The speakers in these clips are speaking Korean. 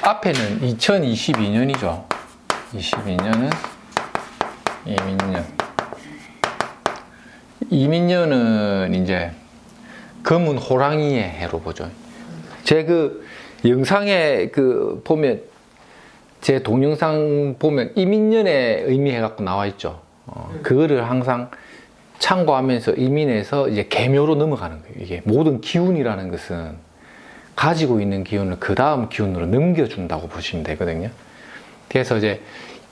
앞에는 2022년이죠. 22년은 이민년. 이민년은 이제 검은 호랑이의 해로 보죠. 제 그 영상에 그 보면 제 동영상 보면 이민년의 의미해 갖고 나와 있죠. 그거를 항상 참고하면서 이민에서 이제 계묘로 넘어가는 거예요. 이게 모든 기운이라는 것은 가지고 있는 기운을 그 다음 기운으로 넘겨준다고 보시면 되거든요. 그래서 이제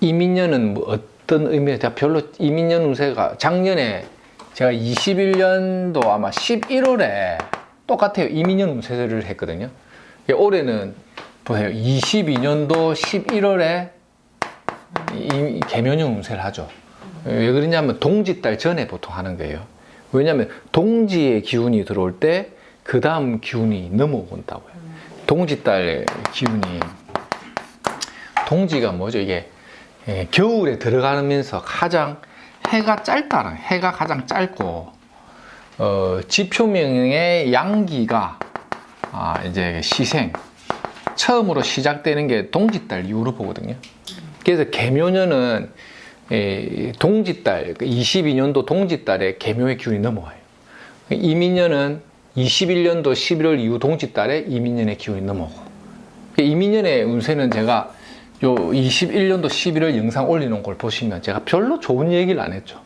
이민년은 뭐 어떤 의미에서 별로 이민년 운세가 작년에 제가 21년도 아마 11월에 똑같아요. 이민년 운세를 했거든요. 올해는 보세요. 22년도 11월에 계묘년 운세를 하죠. 왜 그러냐면 동지달 전에 보통 하는 거예요. 왜냐하면 동지의 기운이 들어올 때 그 다음 기운이 넘어온다고요. 동지달 기운이, 동지가 뭐죠? 이게 겨울에 들어가면서 가장 해가 짧다는, 해가 가장 짧고 지표명의 양기가 이제 시생 처음으로 시작되는 게 동지달 이후로 보거든요. 그래서 계묘년은 동지달 22년도 동지달에 계묘의 기운이 넘어와요. 이민년은 21년도 11월 이후 동지달에 이민년의 기운이 넘어오고, 이민년의 운세는 제가 요 21년도 11월 영상 올리는 걸 보시면 제가 별로 좋은 얘기를 안 했죠.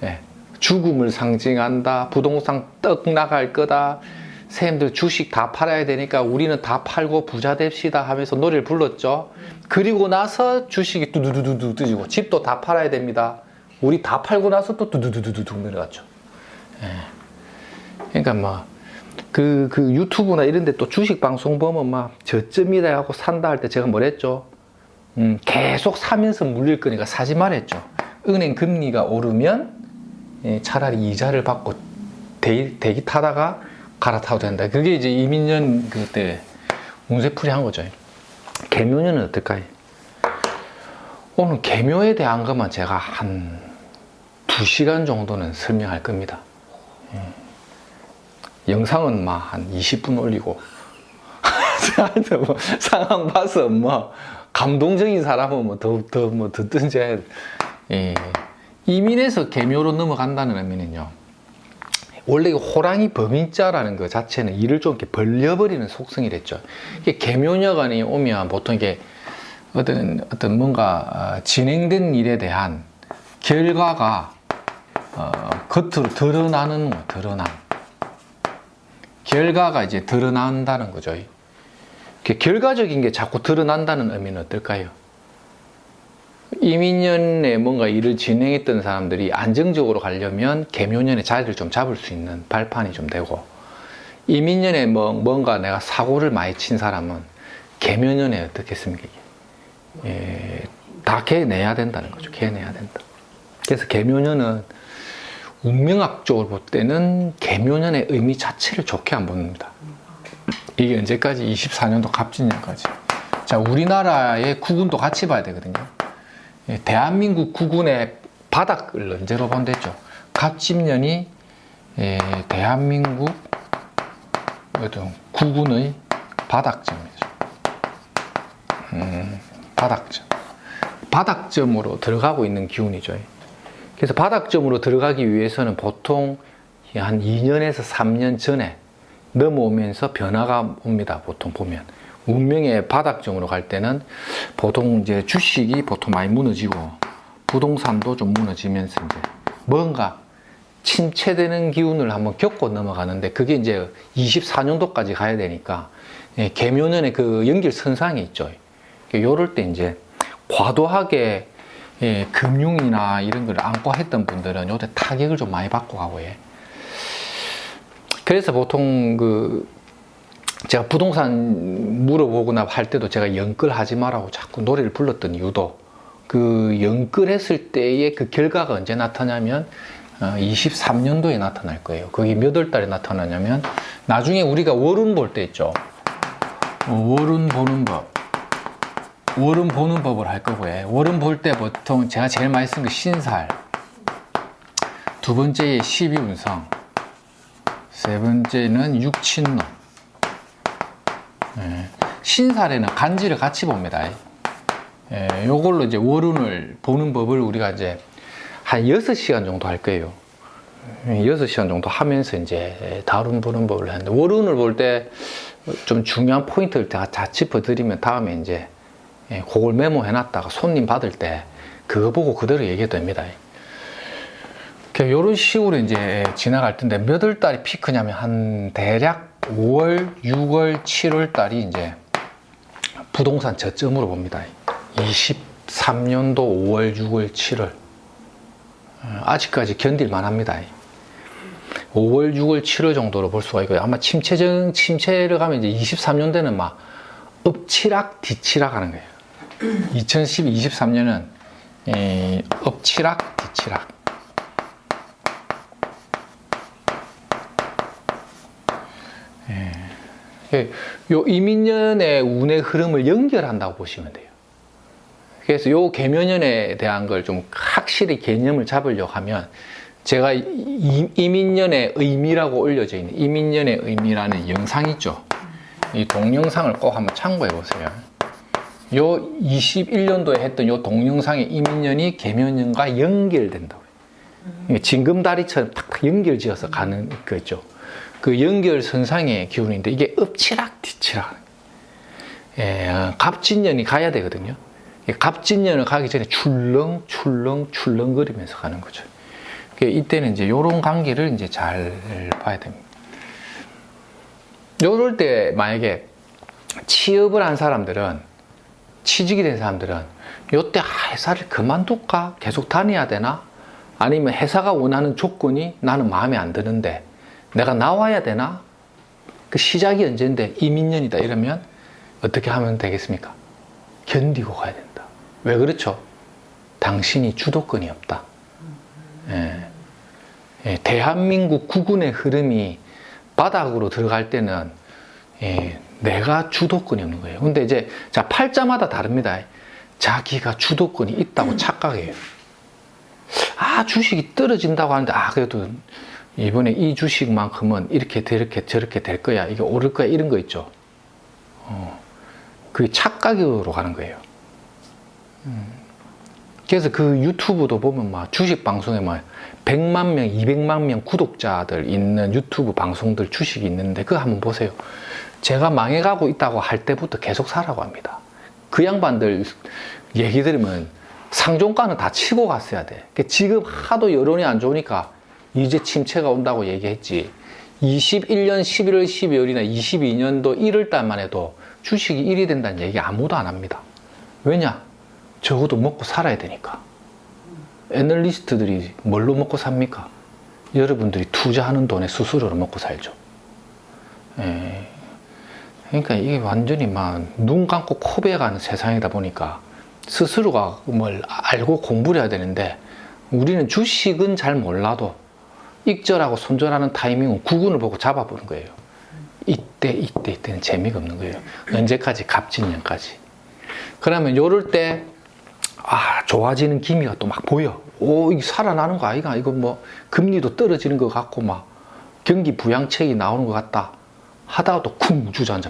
예. 죽음을 상징한다, 부동산 떡 나갈 거다, 선생님들 주식 다 팔아야 되니까 우리는 다 팔고 부자 됩시다 하면서 노래를 불렀죠. 그리고 나서 주식이 두두두두 뜨지고 집도 다 팔아야 됩니다. 우리 다 팔고 나서 또 두두두두두 내려갔죠. 예. 그러니까 뭐 그 유튜브나 이런 데 또 주식 방송 보면 막 저점이다 하고 산다 할 때 제가 뭐랬죠? 계속 사면서 물릴 거니까 사지 말랬죠. 은행 금리가 오르면 차라리 이자를 받고 대기 타다가 갈아타도 된다. 그게 이제 이민년 그때 운세풀이 한 거죠. 계묘년은 어떨까요? 오늘 계묘에 대한 것만 제가 한 2시간 정도는 설명할 겁니다. 영상은 막 한 20분 올리고 뭐 상황 봐서 뭐 감동적인 사람은 뭐 더 듣든지 해야 돼. 이민에서 계묘로 넘어간다는 의미는요, 원래 호랑이 범인자라는 것 자체는 일을 좀 이렇게 벌려버리는 속성이랬죠. 이게 계묘년이 오면 보통 이게 어떤 뭔가 진행된 일에 대한 결과가 겉으로 드러나는 거, 드러남. 결과가 이제 드러난다는 거죠. 결과적인 게 자꾸 드러난다는 의미는 어떨까요? 이민년에 뭔가 일을 진행했던 사람들이 안정적으로 가려면 계묘년에 자리를 좀 잡을 수 있는 발판이 좀 되고, 이민년에 뭔가 내가 사고를 많이 친 사람은 계묘년에 어떻겠습니까? 다 개내야 된다는 거죠. 개내야 된다. 그래서 계묘년은 운명학적으로 볼 때는 계묘년의 의미 자체를 좋게 안 봅니다. 이게 언제까지? 24년도 갑진년까지. 자, 우리나라의 국운도 같이 봐야 되거든요. 대한민국 국운의 바닥을 언제로 보면 되죠? 갑진년이 대한민국 국운의 바닥점이죠. 바닥점. 바닥점으로 들어가고 있는 기운이죠. 그래서 바닥점으로 들어가기 위해서는 보통 한 2년에서 3년 전에 넘어오면서 변화가 옵니다. 보통 보면 운명의 바닥점으로 갈 때는 보통 이제 주식이 보통 많이 무너지고 부동산도 좀 무너지면서 이제 뭔가 침체되는 기운을 한번 겪고 넘어가는데, 그게 이제 24년도까지 가야 되니까 계묘년에 그 연결선상이 있죠. 요럴 때 이제 과도하게 금융이나 이런 걸 안고 했던 분들은 요때 타격을 좀 많이 받고 가고 그래서 보통 제가 부동산 물어보거나 할 때도 제가 연끌하지 마라고 자꾸 노래를 불렀던 이유도, 그 연끌했을 때의 그 결과가 언제 나타나냐면 23년도에 나타날 거예요. 그게 몇 월 달에 나타나냐면 나중에 우리가 월운 볼 때 있죠. 월운 보는 법. 월은 보는 법을 할 거고요. 월은 볼 때 보통 제가 제일 많이 쓴 게 신살, 두 번째에 12운성, 세 번째는 육친론, 신살에는 간지를 같이 봅니다. 예, 요걸로 이제 월운을 보는 법을 우리가 이제 한 6시간 정도 할 거예요. 6시간 정도 하면서 이제 다룬 보는 법을 하는데, 월운을 볼 때 좀 중요한 포인트를 다 짚어드리면 다음에 이제 그걸 메모해 놨다가 손님 받을 때 그거 보고 그대로 얘기해도 됩니다. 이런 식으로 이제 지나갈 텐데, 몇 월 달이 피크냐면 한 대략 5월, 6월, 7월 달이 이제 부동산 저점으로 봅니다. 23년도 5월, 6월, 7월. 아직까지 견딜만 합니다. 5월, 6월, 7월 정도로 볼 수가 있고요. 아마 침체를 가면 이제 23년대는 막 엎치락, 뒤치락 하는 거예요. 2012, 23년은 엎치락, 뒤치락. 요 이민년의 운의 흐름을 연결한다고 보시면 돼요. 그래서 요 계묘년에 대한 걸 좀 확실히 개념을 잡으려고 하면, 제가 이민년의 의미라고 올려져 있는 이민년의 의미라는 영상 있죠. 이 동영상을 꼭 한번 참고해 보세요. 요 21년도에 했던 요 동영상의 이민년이 계묘년과 연결된다고요. 징금다리처럼 탁 연결지어서 가는 거 있죠. 그 연결선상의 기운인데, 이게 엎치락 뒤치락. 갑진년이 가야 되거든요. 갑진년을 가기 전에 출렁거리면서 가는 거죠. 이때는 이제 요런 관계를 이제 잘 봐야 됩니다. 요럴 때 만약에 취업을 한 사람들은, 취직이 된 사람들은 요때 회사를 그만둘까? 계속 다녀야 되나? 아니면 회사가 원하는 조건이 나는 마음에 안 드는데 내가 나와야 되나? 그 시작이 언제인데 이민년이다 이러면 어떻게 하면 되겠습니까? 견디고 가야 된다. 왜 그렇죠? 당신이 주도권이 없다. 대한민국 국운의 흐름이 바닥으로 들어갈 때는 내가 주도권이 없는 거예요. 근데 이제 자, 팔자마다 다릅니다. 자기가 주도권이 있다고 착각해요. 주식이 떨어진다고 하는데 그래도 이번에 이 주식만큼은 이렇게 저렇게 될 거야, 이게 오를 거야, 이런 거 있죠. 그게 착각으로 가는 거예요. 그래서 그 유튜브도 보면 막 주식 방송에 막 100만 명, 200만 명 구독자들 있는 유튜브 방송들 주식이 있는데 그거 한번 보세요. 제가 망해가고 있다고 할 때부터 계속 사라고 합니다. 그 양반들 얘기 들으면 상종가는 다 치고 갔어야 돼. 지금 하도 여론이 안 좋으니까 이제 침체가 온다고 얘기했지. 21년 11월 12월이나 22년도 1월 달만 해도 주식이 1위 된다는 얘기 아무도 안 합니다. 왜냐? 적어도 먹고 살아야 되니까. 애널리스트들이 뭘로 먹고 삽니까? 여러분들이 투자하는 돈에 수수료로 먹고 살죠. 그러니까 이게 완전히 막 눈 감고 코 베어가는 세상이다 보니까 스스로가 뭘 알고 공부를 해야 되는데, 우리는 주식은 잘 몰라도 익절하고 손절하는 타이밍은 구근을 보고 잡아보는 거예요. 이때는 재미가 없는 거예요. 언제까지? 갑진년까지. 그러면 요럴 때 좋아지는 기미가 또 막 보여. 이게 살아나는 거 아이가? 이거 뭐 금리도 떨어지는 것 같고 막 경기 부양책이 나오는 것 같다 하다가 또 쿵 주저앉아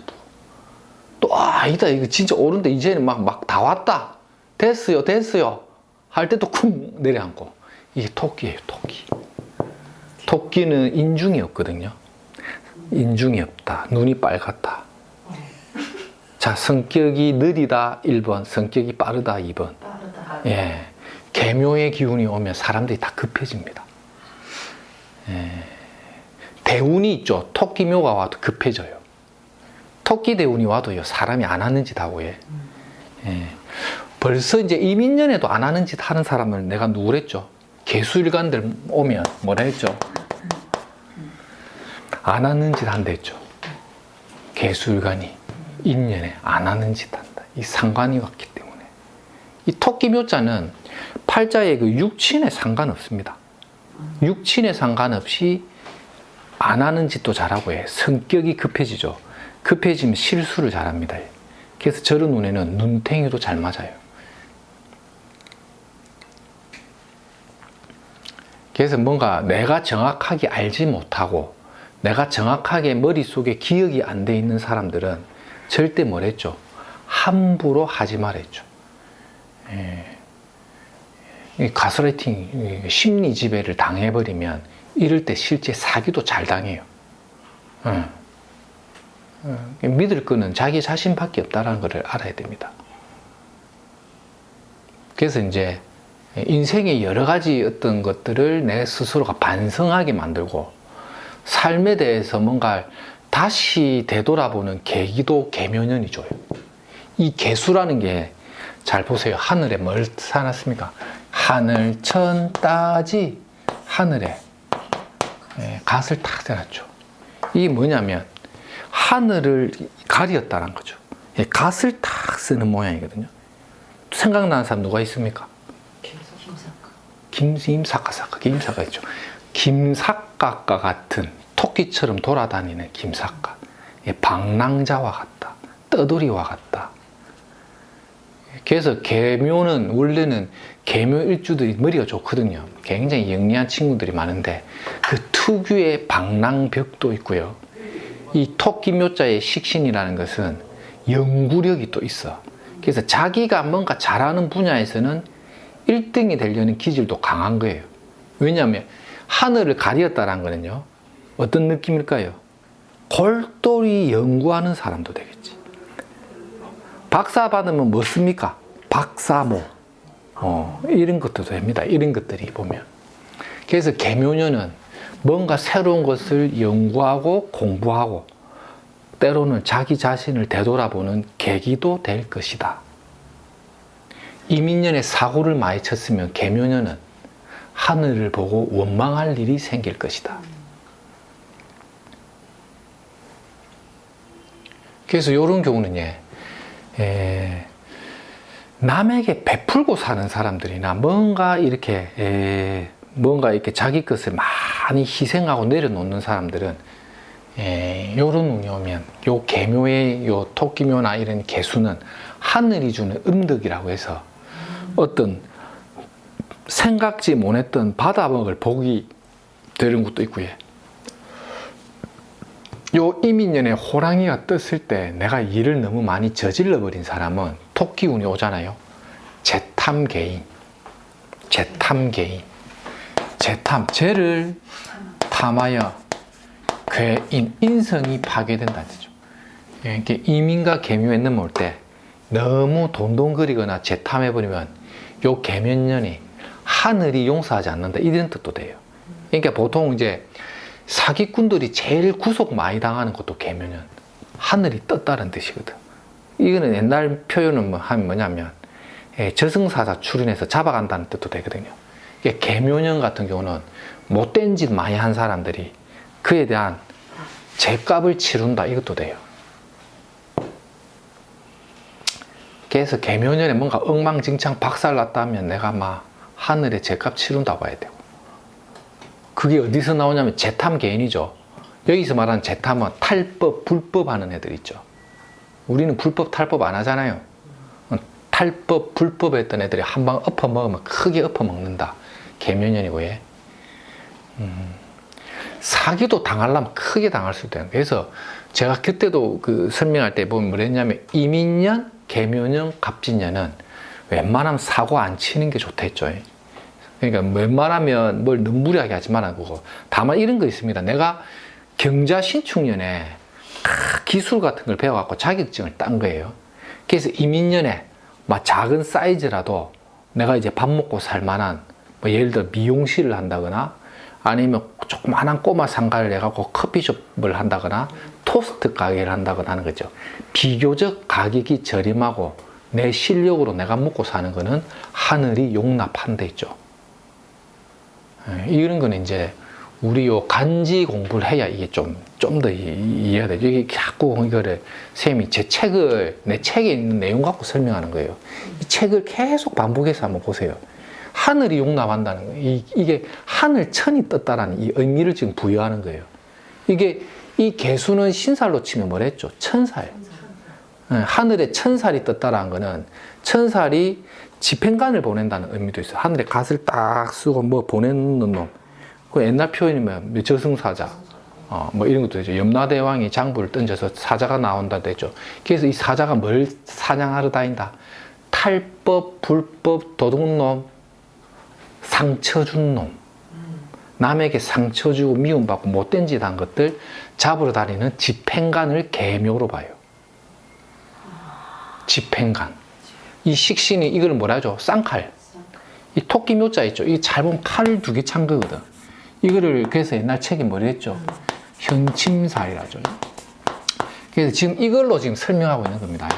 또 아니다, 이거 진짜 오른데 이제는 막 다 왔다, 됐어요 할 때 또 쿵 내려앉고. 이게 토끼예요. 토끼는 인중이 없거든요. 인중이 없다, 눈이 빨갛다. 자, 성격이 느리다 1번, 성격이 빠르다 2번. 계묘의 기운이 오면 사람들이 다 급해집니다. 대운이 있죠. 토끼묘가 와도 급해져요. 토끼 대운이 와도요, 사람이 안 하는 짓 하고 해. 벌써 이제 이민년에도 안 하는 짓 하는 사람을 내가 누구랬죠? 개수일간들 오면 뭐라 했죠? 안 하는 짓 한다 했죠. 개수일간이 인년에 안 하는 짓 한다. 이 상관이 왔기 때문에. 이 토끼 묘자는 팔자의 그 육친에 상관없습니다. 육친에 상관없이 안 하는 짓도 잘하고 해. 성격이 급해지죠. 급해지면 실수를 잘합니다. 그래서 저런 눈에는 눈탱이도 잘 맞아요. 그래서 뭔가 내가 정확하게 알지 못하고 내가 정확하게 머릿속에 기억이 안 돼 있는 사람들은 절대 뭐랬죠? 함부로 하지 말랬죠. 가스라이팅, 심리 지배를 당해버리면 이럴 때 실제 사기도 잘 당해요. 믿을 거는 자기 자신밖에 없다는 것을 알아야 됩니다. 그래서 이제 인생의 여러 가지 어떤 것들을 내 스스로가 반성하게 만들고 삶에 대해서 뭔가 다시 되돌아보는 계기도 계묘년이 줘요. 이 계수라는 게 잘 보세요. 하늘에 뭘 사놨습니까? 하늘 천 따지 하늘에 갓을 탁 대놨죠. 이게 뭐냐면 하늘을 가리었다는 거죠. 갓을 탁 쓰는 모양이거든요. 생각나는 사람 누가 있습니까? 김사가 있죠. 김삿갓과 같은 토끼처럼 돌아다니는 김삿갓. 방랑자와 같다. 떠돌이와 같다. 그래서 계묘는 원래는 계묘 일주들이 머리가 좋거든요. 굉장히 영리한 친구들이 많은데 그 특유의 방랑벽도 있고요. 이 토끼묘자의 식신이라는 것은 연구력이 또 있어. 그래서 자기가 뭔가 잘하는 분야에서는 1등이 되려는 기질도 강한 거예요. 왜냐하면 하늘을 가리었다는 거는요. 어떤 느낌일까요? 골똘히 연구하는 사람도 되겠지. 박사 받으면 뭐 씁니까? 박사모. 이런 것도 됩니다. 이런 것들이 보면. 그래서 계묘년은 뭔가 새로운 것을 연구하고 공부하고 때로는 자기 자신을 되돌아보는 계기도 될 것이다. 이민년에 사고를 많이 쳤으면 계묘년은 하늘을 보고 원망할 일이 생길 것이다. 그래서 이런 경우는 남에게 베풀고 사는 사람들이나 뭔가 이렇게 자기 것을 많이 희생하고 내려놓는 사람들은 요런 운이 오면 요 계묘의 요 토끼묘나 이런 계수는 하늘이 주는 음덕이라고 해서 어떤 생각지 못했던 바다먹을 복이 되는 것도 있고요. 요 이민년에 호랑이가 떴을 때 내가 일을 너무 많이 저질러 버린 사람은 토끼운이 오잖아요. 재탐개인, 죄를 탐하여 괴인, 인성이 파괴된다는 거죠. 이렇게 이민과 계묘에 넘어올 때 너무 돈돈거리거나 재탐해버리면 요 계묘년이 하늘이 용서하지 않는다 이런 뜻도 돼요. 그러니까 보통 이제 사기꾼들이 제일 구속 많이 당하는 것도 계묘년, 하늘이 떴다는 뜻이거든. 이거는 옛날 표현은 뭐냐면 저승사자 출현해서 잡아간다는 뜻도 되거든요. 계묘년 같은 경우는 못된 짓 많이 한 사람들이 그에 대한 죄값을 치른다 이것도 돼요. 그래서 계묘년에 뭔가 엉망진창 박살났다면 내가 막 하늘에 죄값 치른다고 봐야 되고, 그게 어디서 나오냐면 재탐개인이죠. 여기서 말하는 재탐은 탈법, 불법 하는 애들 있죠. 우리는 불법, 탈법 안 하잖아요. 탈법, 불법 했던 애들이 한 방 엎어먹으면 크게 엎어먹는다. 계묘년이고, 사기도 당하려면 크게 당할 수 있다. 그래서 제가 그때도 설명할 때 보면 뭐랬냐면 이민년, 계묘년, 갑진년은 웬만하면 사고 안 치는 게 좋다 했죠. 그러니까 웬만하면 뭘 너무 무리하게 하지 말고, 다만 이런 거 있습니다. 내가 경자신축년에 기술 같은 걸 배워갖고 자격증을 딴 거예요. 그래서 이민년에 막 작은 사이즈라도 내가 이제 밥 먹고 살 만한, 뭐 예를 들어 미용실을 한다거나 아니면 조그만한 꼬마 상가를 내갖고 커피숍을 한다거나 토스트 가게를 한다거나 하는 거죠. 비교적 가격이 저렴하고 내 실력으로 내가 먹고 사는 거는 하늘이 용납한 데 있죠. 이런 거는 이제 우리 요 간지 공부를 해야 이게 좀 더 이해가 되죠. 이게 자꾸 이거를 쌤이 내 책에 있는 내용 갖고 설명하는 거예요. 이 책을 계속 반복해서 한번 보세요. 하늘이 용납한다는 거예요. 이게 하늘천이 떴다라는 이 의미를 지금 부여하는 거예요. 이 개수는 신살로 치면 뭐랬죠? 천살. 하늘에 천살이 떴다라는 거는 천살이 집행관을 보낸다는 의미도 있어요. 하늘에 갓을 딱 쓰고 뭐 보내는 놈. 그 옛날 표현이면 저승사자. 뭐 이런 것도 되죠. 염라대왕이 장부를 던져서 사자가 나온다 되죠. 그래서 이 사자가 뭘 사냥하러 다닌다. 탈법, 불법, 도둑놈, 상처 준 놈. 남에게 상처 주고 미움받고 못된 짓 한 것들 잡으러 다니는 집행관을 계묘로 봐요. 집행관. 이 식신이 이걸 뭐라 하죠? 쌍칼. 이 토끼 묘자 있죠? 이게 잘 보면 칼을 두 개 찬 거거든. 이거를 그래서 옛날 책에 뭐라 했죠? 현침살이라죠. 그래서 지금 이걸로 지금 설명하고 있는 겁니다.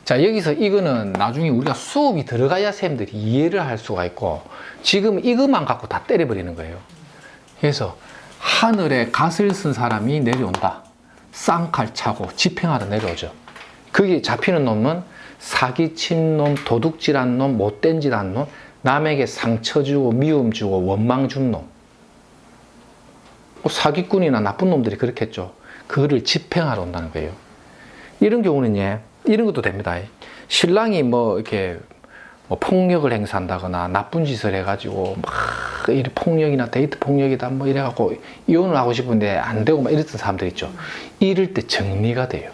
자, 여기서 이거는 나중에 우리가 수업이 들어가야 쌤들이 이해를 할 수가 있고, 지금 이것만 갖고 다 때려버리는 거예요. 그래서 하늘에 갓을 쓴 사람이 내려온다. 쌍칼 차고 집행하러 내려오죠. 거기 잡히는 놈은 사기친 놈, 도둑질한 놈, 못된 짓 한 놈, 남에게 상처 주고 미움 주고 원망 준 놈. 사기꾼이나 나쁜 놈들이 그렇겠죠. 그거를 집행하러 온다는 거예요. 이런 경우는 이런 것도 됩니다. 신랑이 뭐 이렇게 뭐 폭력을 행사한다거나 나쁜 짓을 해가지고 막 이런 폭력이나 데이트 폭력이다 뭐 이래갖고 이혼을 하고 싶은데 안 되고 막 이랬던 사람들 있죠. 이럴 때 정리가 돼요.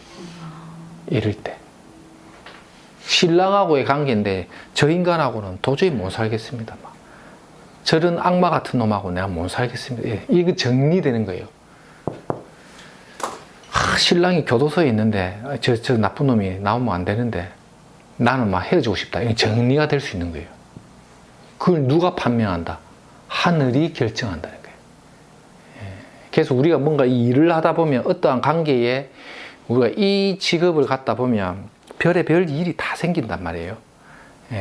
이럴 때 신랑하고의 관계인데 저 인간하고는 도저히 못 살겠습니다. 막. 저런 악마 같은 놈하고 내가 못 살겠습니다. 이거 정리되는 거예요. 신랑이 교도소에 있는데 저 나쁜 놈이 나오면 안 되는데 나는 막 헤어지고 싶다. 이게 정리가 될 수 있는 거예요. 그걸 누가 판명한다? 하늘이 결정한다는 거예요. 그래서 우리가 뭔가 이 일을 하다 보면 어떠한 관계에 우리가 이 직업을 갖다 보면 별의별 일이 다 생긴단 말이에요.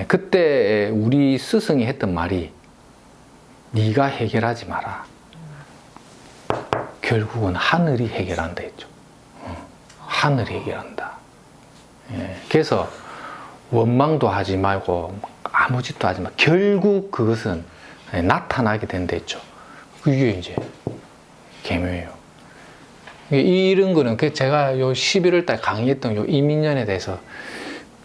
그때 우리 스승이 했던 말이 네가 해결하지 마라. 결국은 하늘이 해결한다 했죠. 하늘이 해결한다. 그래서 원망도 하지 말고 아무 짓도 하지 마. 결국 그것은 나타나게 된다 했죠. 이게 이제 계묘예요. 이런 거는 제가 요 11월 달 강의했던 요 이민년에 대해서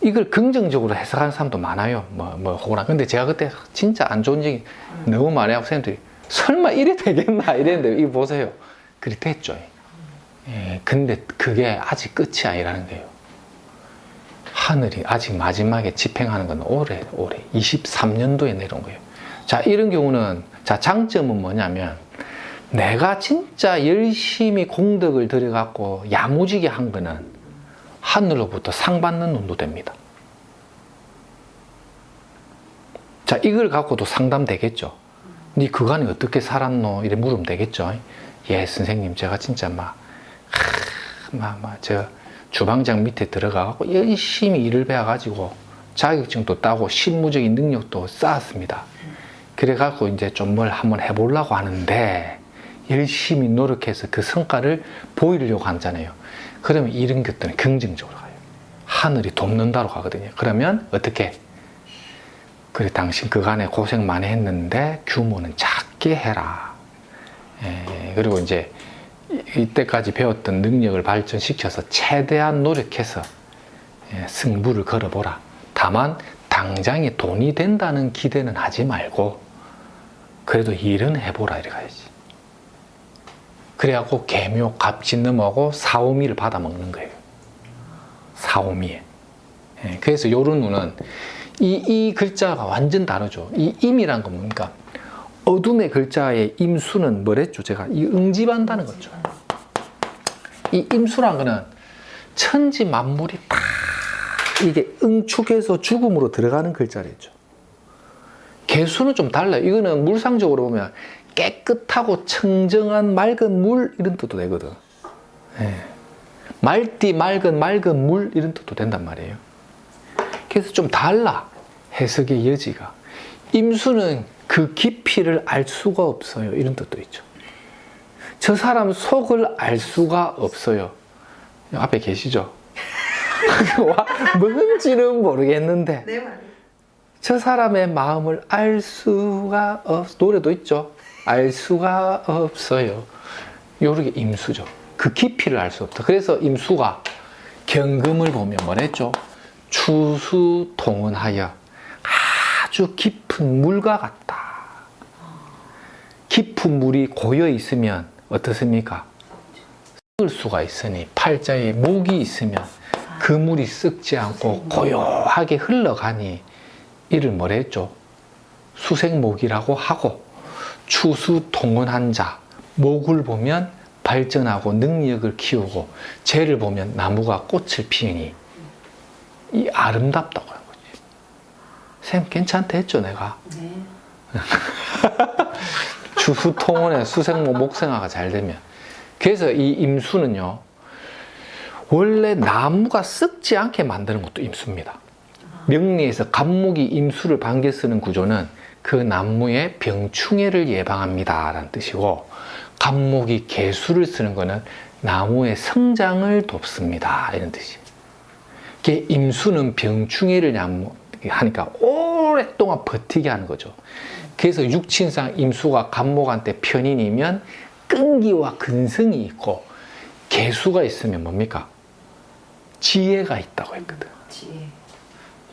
이걸 긍정적으로 해석하는 사람도 많아요. 혹은 근데 제가 그때 진짜 안 좋은 얘기 너무 많이 하고 선생님들이 설마 이래 되겠나 이랬는데 이거 보세요. 그렇게 됐죠. 근데 그게 아직 끝이 아니라는 거예요. 하늘이 아직 마지막에 집행하는 건 올해 23년도에 내려온 거예요. 자, 이런 경우는 자, 장점은 뭐냐면 내가 진짜 열심히 공덕을 들여갖고 야무지게 한 거는 하늘로부터 상 받는 놈도 됩니다. 자, 이걸 갖고도 상담되겠죠. 니 그간에 어떻게 살았노? 이래 물으면 되겠죠. 예, 선생님, 제가 진짜 저 주방장 밑에 들어가갖고 열심히 일을 배워가지고 자격증도 따고 실무적인 능력도 쌓았습니다. 그래갖고 이제 좀 뭘 한번 해보려고 하는데 열심히 노력해서 그 성과를 보이려고 하잖아요. 그러면 이런 것들은 긍정적으로 가요. 하늘이 돕는다로 가거든요. 그러면 어떻게? 그래, 당신 그간에 고생 많이 했는데 규모는 작게 해라. 그리고 이제 이때까지 배웠던 능력을 발전시켜서 최대한 노력해서 승부를 걸어보라. 다만 당장에 돈이 된다는 기대는 하지 말고 그래도 일은 해보라 이래 가야지. 그래갖고 계묘, 갑진 넘어가고 사오미를 받아먹는 거예요. 사오미에. 그래서 요런 누는 이 글자가 완전 다르죠. 이 임이란 건 뭡니까? 어둠의 글자의 임수는 뭐랬죠? 제가 이 응집한다는 거죠. 이 임수란 거는 천지 만물이 다 이게 응축해서 죽음으로 들어가는 글자랬죠. 개수는 좀 달라요. 이거는 물상적으로 보면 깨끗하고 청정한 맑은 물 이런 뜻도 되거든. 맑디 맑은 물 이런 뜻도 된단 말이에요. 그래서 좀 달라, 해석의 여지가. 임수는 그 깊이를 알 수가 없어요 이런 뜻도 있죠. 저 사람 속을 알 수가 없어요. 앞에 계시죠? 뭔지는 모르겠는데 저 사람의 마음을 알 수가 노래도 있죠. 알 수가 없어요. 요렇게 임수죠. 그 깊이를 알 수 없다. 그래서 임수가 경금을 보면 뭐랬죠? 추수통은하여 아주 깊은 물과 같다. 깊은 물이 고여 있으면 어떻습니까? 을 수가 있으니 팔자에 목이 있으면 그 물이 썩지 않고 고요하게 흘러가니 이를 뭐라 했죠? 수생목이라고 하고, 추수통원한 자, 목을 보면 발전하고 능력을 키우고, 재를 보면 나무가 꽃을 피우니 이 아름답다고 하는 거지. 쌤 괜찮다 했죠 내가? 네. 추수통원에 수생목 목생화가 잘 되면. 그래서 이 임수는요, 원래 나무가 썩지 않게 만드는 것도 임수입니다. 명리에서 갑목이 임수를 반겨 쓰는 구조는 그 나무의 병충해를 예방합니다 라는 뜻이고, 갑목이 개수를 쓰는 것은 나무의 성장을 돕습니다 이런 뜻이에요. 임수는 병충해를 하니까 오랫동안 버티게 하는 거죠. 그래서 육친상 임수가 갑목한테 편인이면 끈기와 근성이 있고, 개수가 있으면 뭡니까? 지혜가 있다고 했거든. 지혜.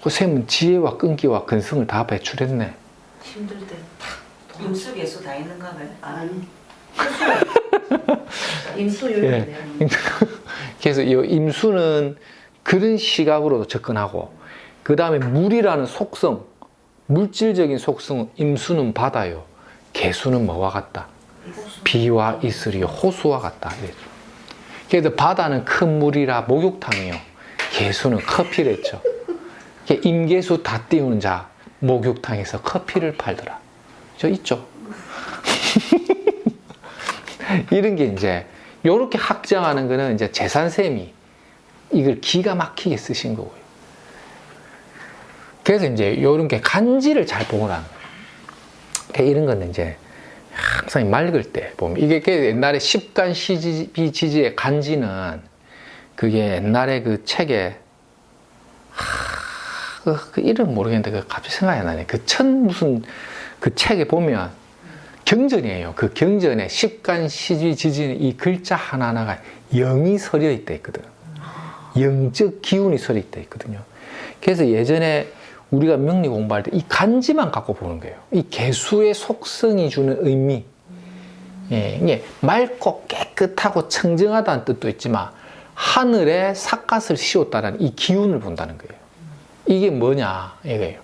그 쌤은 지혜와 끈기와 근성을 다 배출했네. 힘들 때 임수 개수 다 있는가 봐요. 아니. 임수 예. 요리네. 그래서 이 임수는 그런 시각으로도 접근하고, 그 다음에 물이라는 속성, 물질적인 속성, 임수는 바다요. 개수는 뭐와 같다? 비와 이슬이요, 호수와 같다. 그래서 바다는 큰 물이라 목욕탕이요, 개수는 커피랬죠. 임계수 다 띄우는 자, 목욕탕에서 커피를 팔더라. 저 있죠? 이런 게 이제, 요렇게 확정하는 거는 이제 재산쌤이 이걸 기가 막히게 쓰신 거고요. 그래서 이제 요런 게 간지를 잘 보라는 거예요. 이런 건 이제 항상 맑을 때 보면, 이게 옛날에 십간 시비지지의 간지는, 그게 옛날에 그 책에, 그 이름 모르겠는데 그 갑자기 생각이 안 나네. 무슨 그 책에 보면 경전이에요. 그 경전에 십간 시비지지는 이 글자 하나하나가 영이 서려 있다 있거든. 영적 기운이 서려 있다 있거든요. 그래서 예전에 우리가 명리 공부할 때 이 간지만 갖고 보는 거예요. 이 개수의 속성이 주는 의미. 예, 이게 맑고 깨끗하고 청정하다는 뜻도 있지만, 하늘에 삿갓을 씌웠다는 이 기운을 본다는 거예요. 이게 뭐냐, 이거예요.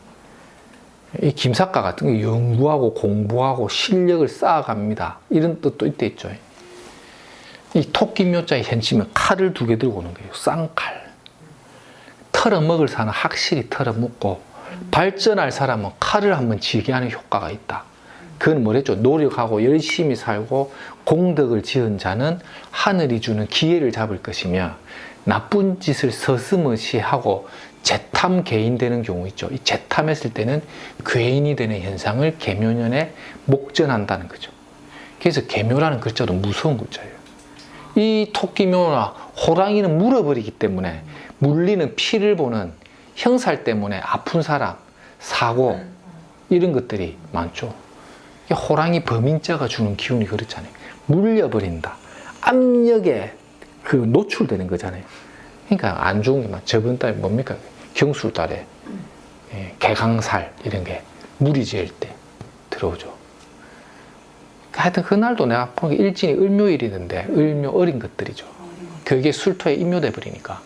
이 김삿갓 같은 거 연구하고 공부하고 실력을 쌓아갑니다. 이런 뜻도 이때 있죠. 이 토끼 묘자에 현치면 칼을 2개 들고 오는 거예요. 쌍칼. 털어먹을 사람은 확실히 털어먹고, 발전할 사람은 칼을 한번 쥐게 하는 효과가 있다. 그건 뭐랬죠? 노력하고 열심히 살고 공덕을 지은 자는 하늘이 주는 기회를 잡을 것이며, 나쁜 짓을 서슴없이 하고 재탐 개인되는 경우 있죠. 이 재탐했을 때는 괴인이 되는 현상을 계묘년에 목전한다는 거죠. 그래서 계묘라는 글자도 무서운 글자예요. 이 토끼묘나 호랑이는 물어버리기 때문에 물리는 피를 보는 형살 때문에 아픈 사람, 사고, 이런 것들이 많죠. 호랑이 범인자가 주는 기운이 그렇잖아요. 물려버린다. 압력에 그 노출되는 거잖아요. 그러니까 안 좋은 게 막, 저번 달에 뭡니까? 경술 달에 개강살 이런 게 무리 지을 때 들어오죠. 하여튼 그날도 내가 보니까 일진이 을묘일이던데, 을묘 어린 것들이죠. 그게 술토에 임묘돼 버리니까.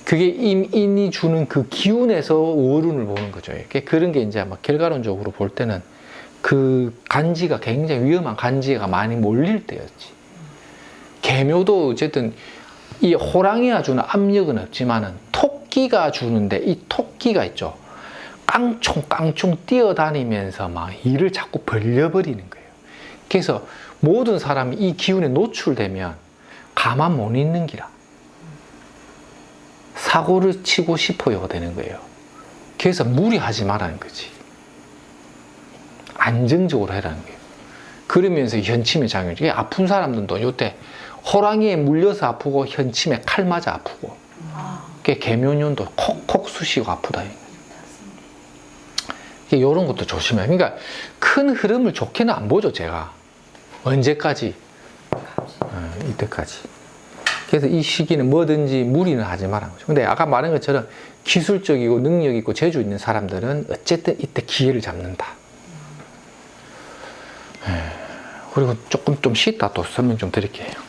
그게 인이 주는 그 기운에서 월운을 보는 거죠. 그런 게 이제 막 결과론적으로 볼 때는 그 간지가 굉장히 위험한 간지가 많이 몰릴 때였지. 계묘도 어쨌든 이 호랑이가 주는 압력은 없지만은 토끼가 주는데, 이 토끼가 있죠. 깡총깡총 뛰어다니면서 막 일을 자꾸 벌려버리는 거예요. 그래서 모든 사람이 이 기운에 노출되면 가만 못 있는 기라. 사고를 치고 싶어요가 되는 거예요. 그래서 무리하지 말라는 거지. 안정적으로 해라는 거예요. 그러면서 현침의 장애죠. 아픈 사람들도 요때 호랑이에 물려서 아프고 현침에 칼 맞아 아프고, 그게 계묘년도 콕콕 쑤시고 아프다. 이런 것도 조심해요. 그러니까 큰 흐름을 좋게는 안 보죠, 제가. 언제까지? 이때까지. 그래서 이 시기는 뭐든지 무리는 하지 말라는 거죠. 근데 아까 말한 것처럼 기술적이고 능력 있고 재주 있는 사람들은 어쨌든 이때 기회를 잡는다. 그리고 조금 좀 쉬다 또 설명 좀 드릴게요.